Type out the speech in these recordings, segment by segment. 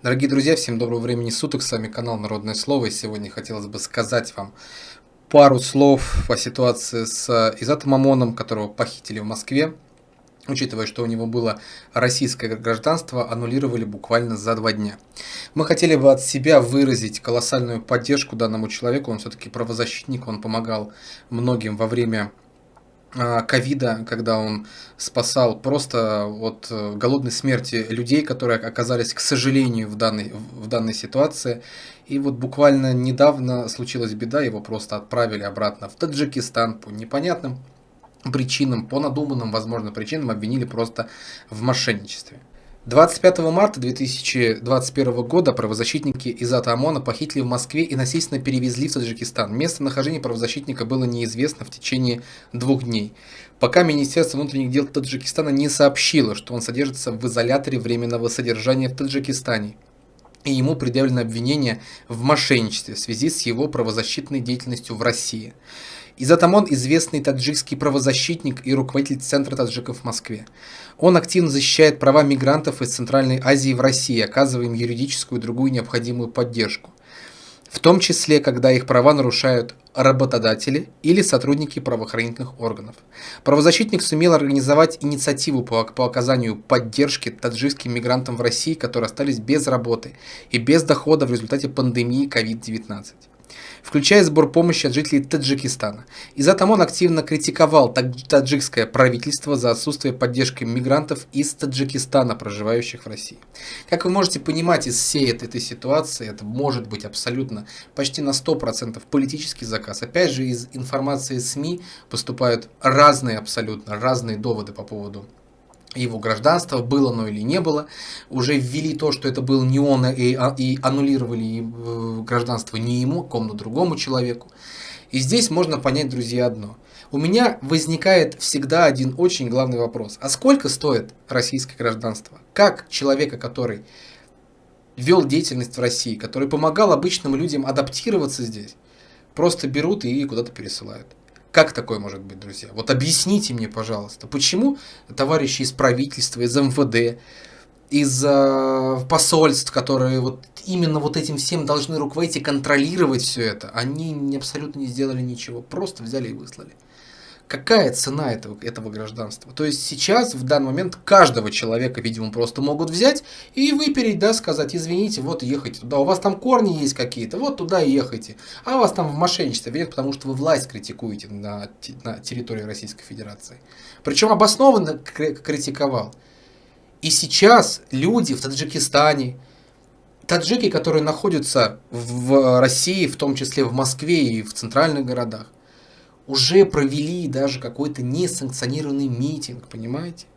Дорогие друзья, всем доброго времени суток, с вами канал Народное Слово, и сегодня хотелось бы сказать вам пару слов о ситуации с Изатом Омоном, которого похитили в Москве. Учитывая, что у него было российское гражданство, аннулировали буквально за 2 дня. Мы хотели бы от себя выразить колоссальную поддержку данному человеку, он все-таки правозащитник, он помогал многим во время ковида, когда он спасал просто от голодной смерти людей, которые оказались, к сожалению, в данной ситуации. И вот буквально недавно случилась беда, его просто отправили обратно в Таджикистан по непонятным причинам, по надуманным, возможно, причинам, обвинили просто в мошенничестве. 25 марта 2021 года правозащитники Изата Омона похитили в Москве и насильственно перевезли в Таджикистан. Местонахождение правозащитника было неизвестно в течение 2 дней, пока Министерство внутренних дел Таджикистана не сообщило, что он содержится в изоляторе временного содержания в Таджикистане, и ему предъявлено обвинение в мошенничестве в связи с его правозащитной деятельностью в России. Изат Омон – известный таджикский правозащитник и руководитель Центра таджиков в Москве. Он активно защищает права мигрантов из Центральной Азии в России, оказывая им юридическую и другую необходимую поддержку, в том числе, когда их права нарушают работодатели или сотрудники правоохранительных органов. Правозащитник сумел организовать инициативу по оказанию поддержки таджикским мигрантам в России, которые остались без работы и без дохода в результате пандемии COVID-19. Включая сбор помощи от жителей Таджикистана. Изат Омон активно критиковал таджикское правительство за отсутствие поддержки мигрантов из Таджикистана, проживающих в России. Как вы можете понимать из всей этой ситуации, это может быть абсолютно почти на 100% политический заказ. Опять же, из информации СМИ поступают абсолютно разные доводы по поводу его гражданства, было оно или не было. Уже ввели то, что это был не он, и аннулировали гражданство не ему, а какому-то другому человеку. И здесь можно понять, друзья, одно. У меня возникает всегда один очень главный вопрос. А сколько стоит российское гражданство? Как человека, который вел деятельность в России, который помогал обычным людям адаптироваться здесь, просто берут и куда-то пересылают? Как такое может быть, друзья? Вот объясните мне, пожалуйста, почему товарищи из правительства, из МВД, из посольств, которые вот именно вот этим всем должны руководить и контролировать все это, они абсолютно не сделали ничего, просто взяли и выслали. Какая цена этого гражданства? То есть сейчас, в данный момент, каждого человека, видимо, просто могут взять и выпереть, да, сказать: извините, вот ехайте туда, у вас там корни есть какие-то, вот туда и ехайте. А вас там в мошенничестве винят, потому что вы власть критикуете на территории Российской Федерации. Причем обоснованно критиковал. И сейчас люди в Таджикистане, таджики, которые находятся в России, в том числе в Москве и в центральных городах, уже провели даже какой-то несанкционированный митинг, понимаете?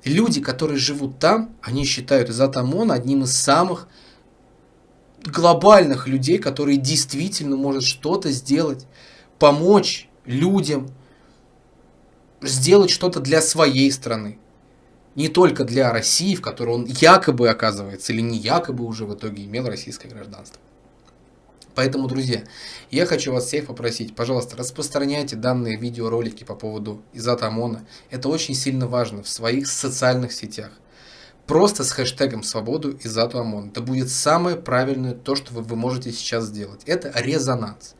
Люди, которые живут там, они считают Изата Омона одним из самых глобальных людей, который действительно может что-то сделать, помочь людям, сделать что-то для своей страны. Не только для России, в которой он якобы оказывается, или не якобы уже в итоге имел российское гражданство. Поэтому, друзья, я хочу вас всех попросить, пожалуйста, распространяйте данные видеоролики по поводу Изата Омона. Это очень сильно важно в своих социальных сетях. Просто с хэштегом «Свободу Изату Омону». Это будет самое правильное то, что вы можете сейчас сделать. Это резонанс.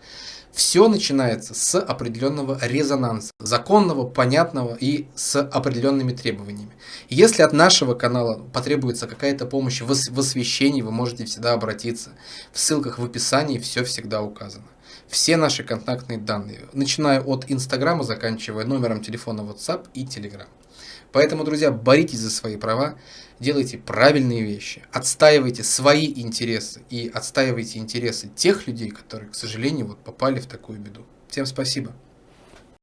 Все начинается с определенного резонанса, законного, понятного и с определенными требованиями. Если от нашего канала потребуется какая-то помощь в освещении, вы можете всегда обратиться. В ссылках в описании все всегда указано. Все наши контактные данные, начиная от Инстаграма, заканчивая номером телефона WhatsApp и Telegram. Поэтому, друзья, боритесь за свои права, делайте правильные вещи, отстаивайте свои интересы и отстаивайте интересы тех людей, которые, к сожалению, вот попали в такую беду. Всем спасибо.